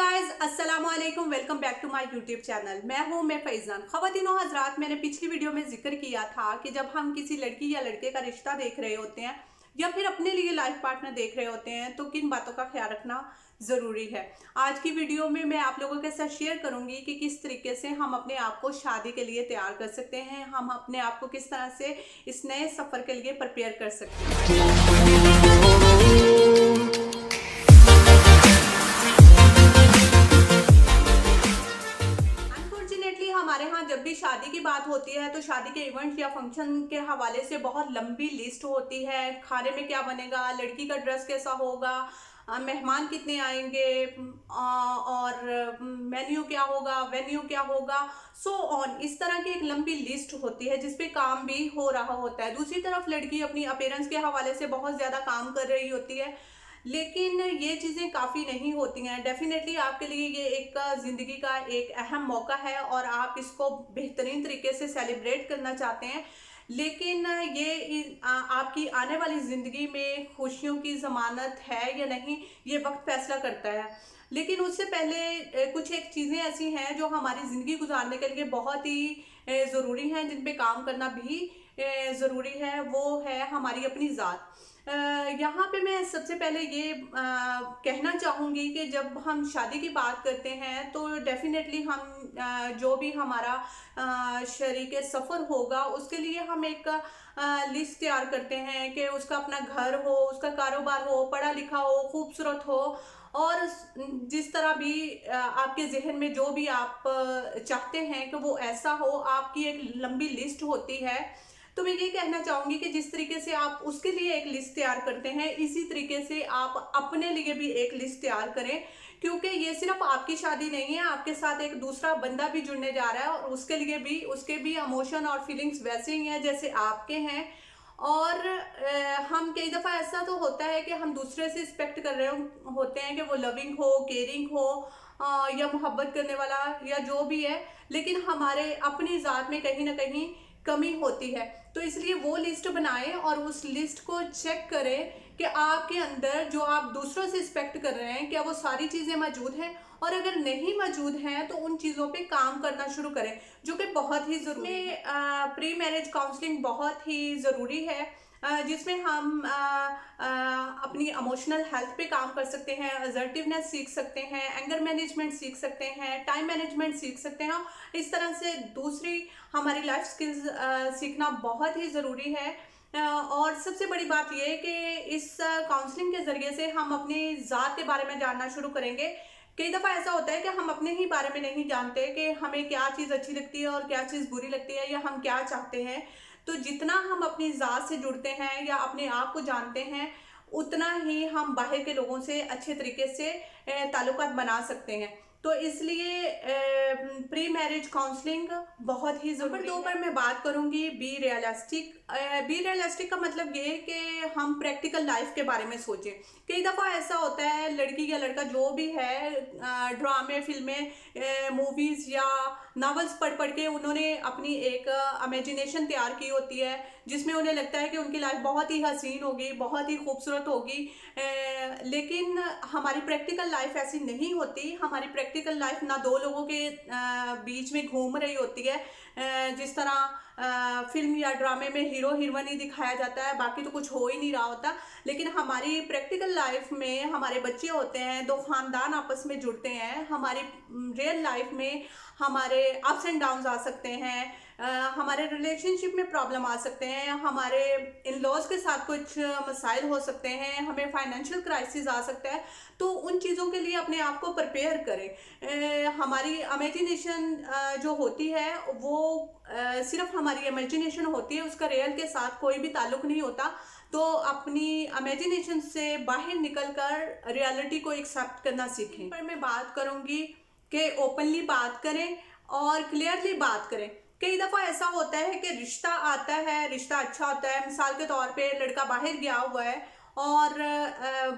Guys, अस्सलाम वालेकुम। Welcome back to my YouTube channel. मैं फैजान। ख़वातीनो हज़रात, मैंने पिछली वीडियो में जिक्र किया था कि जब हम किसी लड़की या लड़के का रिश्ता देख रहे होते हैं या फिर अपने लिए लाइफ पार्टनर देख रहे होते हैं तो किन बातों का ख्याल रखना ज़रूरी है। आज की वीडियो में मैं आप लोगों के साथ शेयर करूंगी कि किस तरीके से हम अपने आप को शादी के लिए तैयार कर सकते हैं, हम अपने आप को किस तरह से इस नए सफ़र के लिए प्रिपेयर कर सकते हैं। अनफॉर्चुनेटली हमारे यहाँ जब भी शादी की बात होती है तो शादी के इवेंट या फंक्शन के हवाले से बहुत लंबी लिस्ट होती है। खाने में क्या बनेगा, लड़की का ड्रेस कैसा होगा, मेहमान कितने आएंगे, और मेन्यू क्या होगा, वेन्यू क्या होगा, सो ऑन। इस तरह की एक लंबी लिस्ट होती है जिस पे काम भी हो रहा होता है। दूसरी तरफ लड़की अपनी अपीयरेंस के हवाले से बहुत ज़्यादा काम कर रही होती है, लेकिन ये चीज़ें काफ़ी नहीं होती हैं। डेफिनेटली आपके लिए ये एक ज़िंदगी का एक अहम मौका है और आप इसको बेहतरीन तरीके से सेलिब्रेट करना चाहते हैं, लेकिन ये आपकी आने वाली ज़िंदगी में खुशियों की ज़मानत है या नहीं, ये वक्त फैसला करता है। लेकिन उससे पहले कुछ एक चीज़ें ऐसी हैं जो हमारी ज़िंदगी गुजारने के लिए बहुत ही ज़रूरी हैं, जिन पे काम करना भी ज़रूरी है। वो है हमारी अपनी ज़ात। यहाँ पे मैं सबसे पहले ये कहना चाहूँगी कि जब हम शादी की बात करते हैं तो डेफिनेटली हम जो भी हमारा शरीके सफ़र होगा उसके लिए हम एक लिस्ट तैयार करते हैं कि उसका अपना घर हो, उसका कारोबार हो, पढ़ा लिखा हो, खूबसूरत हो, और जिस तरह भी आपके जहन में जो भी आप चाहते हैं कि वो ऐसा हो, आपकी एक लंबी लिस्ट होती है। तो मैं ये कहना चाहूँगी कि जिस तरीके से आप उसके लिए एक लिस्ट तैयार करते हैं, इसी तरीके से आप अपने लिए भी एक लिस्ट तैयार करें, क्योंकि ये सिर्फ आपकी शादी नहीं है, आपके साथ एक दूसरा बंदा भी जुड़ने जा रहा है और उसके लिए भी उसके भी इमोशन और फीलिंग्स वैसे ही हैं जैसे आपके हैं। और हम कई दफ़ा ऐसा तो होता है कि हम दूसरे से एक्सपेक्ट कर रहे होते हैं कि वो लविंग हो, केयरिंग हो, या मोहब्बत करने वाला या जो भी है, लेकिन हमारे अपनी ज़ात में कहीं ना कहीं कमी होती है। तो इसलिए वो लिस्ट बनाएं और उस लिस्ट को चेक करें कि आपके अंदर जो आप दूसरों से एक्सपेक्ट कर रहे हैं क्या वो सारी चीज़ें मौजूद हैं, और अगर नहीं मौजूद हैं तो उन चीज़ों पे काम करना शुरू करें, जो कि बहुत ही ज़रूरी है। प्री मैरिज काउंसलिंग बहुत ही ज़रूरी है, जिसमें हम अपनी इमोशनल हेल्थ पे काम कर सकते हैं, असर्टिवनेस सीख सकते हैं, एंगर मैनेजमेंट सीख सकते हैं, टाइम मैनेजमेंट सीख सकते हैं। इस तरह से दूसरी हमारी लाइफ स्किल्स सीखना बहुत ही ज़रूरी है। और सबसे बड़ी बात यह है कि इस काउंसलिंग के ज़रिए से हम अपनी ज़ात के बारे में जानना शुरू करेंगे। कई दफ़ा ऐसा होता है कि हम अपने ही बारे में नहीं जानते कि हमें क्या चीज़ अच्छी लगती है और क्या चीज़ बुरी लगती है, या हम क्या चाहते हैं। तो जितना हम अपनी ज़ात से जुड़ते हैं या अपने आप को जानते हैं, उतना ही हम बाहर के लोगों से अच्छे तरीके से ताल्लुकात बना सकते हैं। तो इसलिए प्री मैरिज काउंसलिंग बहुत ही ज़रूरी है। नंबर 2 पर मैं बात करूंगी बी रियलिस्टिक। बी रियलिस्टिक का मतलब ये है कि हम प्रैक्टिकल लाइफ के बारे में सोचें। कई दफ़ा ऐसा होता है लड़की या लड़का जो भी है, ड्रामे, फिल्में, मूवीज़ या नावल्स पढ़ पढ़ के उन्होंने अपनी एक इमेजिनेशन तैयार की होती है, जिसमें उन्हें लगता है कि उनकी लाइफ बहुत ही हसीन होगी, बहुत ही खूबसूरत होगी। लेकिन हमारी प्रैक्टिकल लाइफ ऐसी नहीं होती। हमारी प्रैक्टिकल लाइफ ना दो लोगों के बीच में घूम रही होती है, जिस तरह फिल्म या ड्रामे में हीरो हीरोइन ही दिखाया जाता है, बाकी तो कुछ हो ही नहीं रहा होता। लेकिन हमारी प्रैक्टिकल लाइफ में हमारे बच्चे होते हैं, दो खानदान आपस में जुड़ते हैं। हमारी रियल लाइफ में हमारे अप्स एंड डाउन्स आ सकते हैं, हमारे रिलेशनशिप में प्रॉब्लम आ सकते हैं, हमारे इन लॉज के साथ कुछ मसाइल हो सकते हैं, हमें फाइनेंशियल क्राइसिस आ सकता है। तो उन चीज़ों के लिए अपने आप को प्रिपेयर करें। हमारी इमेजिनेशन जो होती है वो सिर्फ हमारी इमेजिनेशन होती है, उसका रियल के साथ कोई भी ताल्लुक नहीं होता। तो अपनी इमेजिनेशन से बाहर निकलकर रियलिटी को एक्सेप्ट करना सीखें। पर मैं बात करूँगी कि ओपनली बात करें और क्लियरली बात करें। कई दफ़ा ऐसा होता है कि रिश्ता आता है, रिश्ता अच्छा होता है, मिसाल के तौर पे लड़का बाहर गया हुआ है और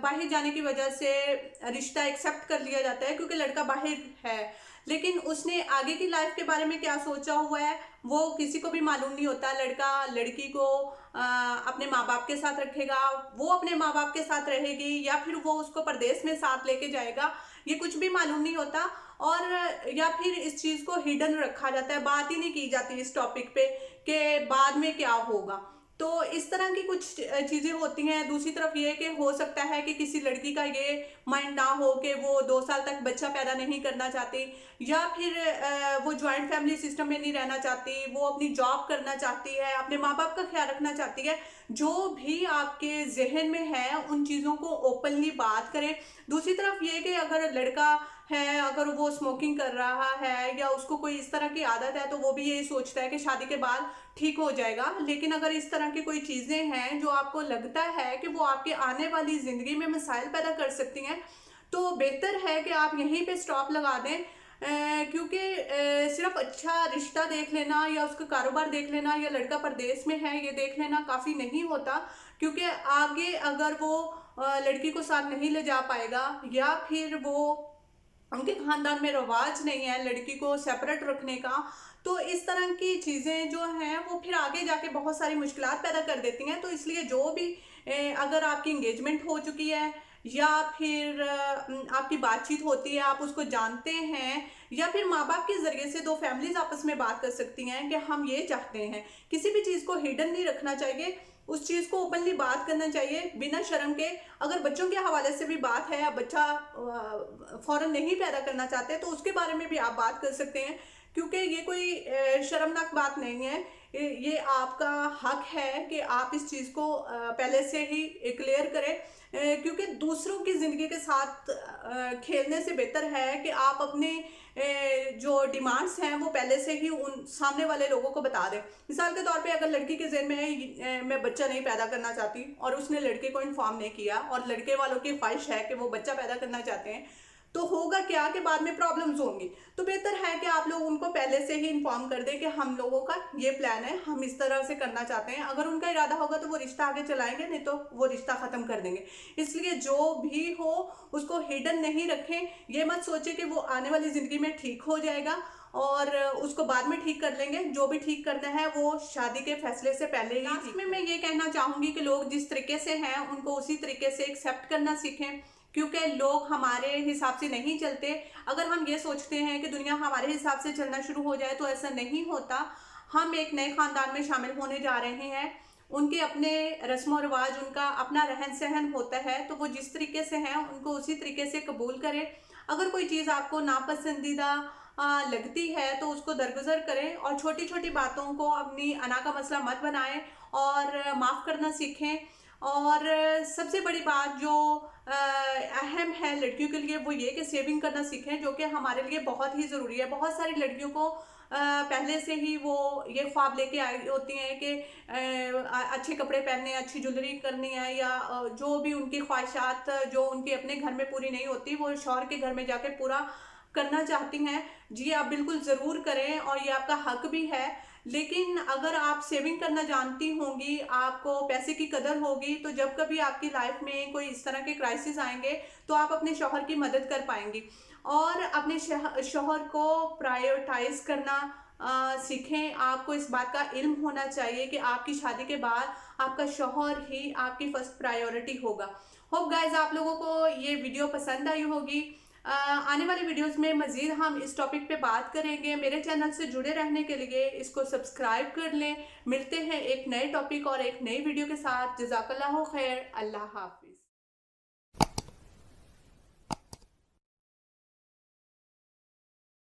बाहर जाने की वजह से रिश्ता एक्सेप्ट कर लिया जाता है क्योंकि लड़का बाहर है, लेकिन उसने आगे की लाइफ के बारे में क्या सोचा हुआ है वो किसी को भी मालूम नहीं होता। लड़का लड़की को अपने माँ बाप के साथ रखेगा, वो अपने माँ बाप के साथ रहेगी, या फिर वो उसको परदेश में साथ लेके जाएगा, ये कुछ भी मालूम नहीं होता। और या फिर इस चीज़ को हिडन रखा जाता है, बात ही नहीं की जाती इस टॉपिक पे कि बाद में क्या होगा। तो इस तरह की कुछ चीज़ें होती हैं। दूसरी तरफ ये है कि हो सकता है कि किसी लड़की का ये माइंड ना हो कि वो 2 साल तक बच्चा पैदा नहीं करना चाहती, या फिर वो जॉइंट फैमिली सिस्टम में नहीं रहना चाहती, वो अपनी जॉब करना चाहती है, अपने माँ बाप का ख्याल रखना चाहती है। जो भी आपके जहन में है उन चीज़ों को ओपनली बात करें। दूसरी तरफ ये कि अगर लड़का है, अगर वो स्मोकिंग कर रहा है या उसको कोई इस तरह की आदत है, तो वो भी यही सोचता है कि शादी के बाद ठीक हो जाएगा। लेकिन अगर इस तरह की कोई चीज़ें हैं जो आपको लगता है कि वो आपकी आने वाली ज़िंदगी में मसाइल पैदा कर सकती हैं, तो बेहतर है कि आप यहीं पे स्टॉप लगा दें। क्योंकि सिर्फ अच्छा रिश्ता देख लेना या उसका कारोबार देख लेना या लड़का परदेश में है ये देख लेना काफ़ी नहीं होता। क्योंकि आगे अगर वो लड़की को साथ नहीं ले जा पाएगा, या फिर वो उनके खानदान में रवाज नहीं है लड़की को सेपरेट रखने का, तो इस तरह की चीज़ें जो हैं वो फिर आगे जाके बहुत सारी मुश्किलात पैदा कर देती हैं। तो इसलिए जो भी अगर आपकी इंगेजमेंट हो चुकी है, या फिर आपकी बातचीत होती है, आप उसको जानते हैं, या फिर माँ बाप के ज़रिए से दो फैमिलीज आपस में बात कर सकती हैं कि हम ये चाहते हैं। किसी भी चीज़ को हिडन नहीं रखना चाहिए, उस चीज़ को ओपनली बात करना चाहिए बिना शर्म के। अगर बच्चों के हवाले से भी बात है, आप बच्चा फ़ौरन नहीं पैदा करना चाहते तो उसके बारे में भी आप बात कर सकते हैं। क्योंकि ये कोई शर्मनाक बात नहीं है, ये आपका हक है कि आप इस चीज़ को पहले से ही क्लियर करें। क्योंकि दूसरों की ज़िंदगी के साथ खेलने से बेहतर है कि आप अपने जो डिमांड्स हैं वो पहले से ही उन सामने वाले लोगों को बता दें। मिसाल के तौर पे अगर लड़की के ज़हन में है मैं बच्चा नहीं पैदा करना चाहती, और उसने लड़के को इन्फॉर्म नहीं किया, और लड़के वालों की ख्वाहिश है कि वो बच्चा पैदा करना चाहते हैं, तो होगा क्या कि बाद में प्रॉब्लम्स होंगी। तो बेहतर है कि आप लोग उनको पहले से ही इन्फॉर्म कर दें कि हम लोगों का ये प्लान है, हम इस तरह से करना चाहते हैं। अगर उनका इरादा होगा तो वो रिश्ता आगे चलाएंगे, नहीं तो वो रिश्ता ख़त्म कर देंगे। इसलिए जो भी हो उसको हिडन नहीं रखें। ये मत सोचें कि वो आने वाली ज़िंदगी में ठीक हो जाएगा और उसको बाद में ठीक कर लेंगे। जो भी ठीक करना है वो शादी के फैसले से पहले ही। लास्ट में मैं ये कहना चाहूँगी कि लोग जिस तरीके से हैं उनको उसी तरीके से एक्सेप्ट करना सीखें, क्योंकि लोग हमारे हिसाब से नहीं चलते। अगर हम ये सोचते हैं कि दुनिया हमारे हिसाब से चलना शुरू हो जाए तो ऐसा नहीं होता। हम एक नए ख़ानदान में शामिल होने जा रहे हैं, उनके अपने रस्म और रिवाज, उनका अपना रहन सहन होता है, तो वो जिस तरीके से हैं उनको उसी तरीके से कबूल करें। अगर कोई चीज़ आपको नापसंदीदा लगती है तो उसको दरगुजर करें, और छोटी छोटी बातों को अपनी अना का मसला मत बनाएं और माफ़ करना सीखें। और सबसे बड़ी बात जो अहम है लड़कियों के लिए वो ये कि सेविंग करना सीखें, जो कि हमारे लिए बहुत ही ज़रूरी है। बहुत सारी लड़कियों को पहले से ही वो ये ख्वाब लेके आई होती हैं कि अच्छे कपड़े पहनने, अच्छी ज्वेलरी करनी है, या जो भी उनकी ख्वाहिशात जो उनके अपने घर में पूरी नहीं होती वो शौहर के घर में जाके पूरा करना चाहती हैं। जी आप बिल्कुल ज़रूर करें और ये आपका हक भी है। लेकिन अगर आप सेविंग करना जानती होंगी, आपको पैसे की कदर होगी, तो जब कभी आपकी लाइफ में कोई इस तरह के क्राइसिस आएंगे तो आप अपने शौहर की मदद कर पाएंगी। और अपने शौहर को प्रायोरिटाइज करना सीखें। आपको इस बात का इल्म होना चाहिए कि आपकी शादी के बाद आपका शौहर ही आपकी फर्स्ट प्रायोरिटी होगा। होप गाइज आप लोगों को ये वीडियो पसंद आई होगी। आने वाली वीडियोस में मज़ीद हम इस टॉपिक पे बात करेंगे। मेरे चैनल से जुड़े रहने के लिए इसको सब्सक्राइब कर लें। मिलते हैं एक नए टॉपिक और एक नई वीडियो के साथ। जज़ाकल्लाहु खैर। अल्लाह हाफ़िज़।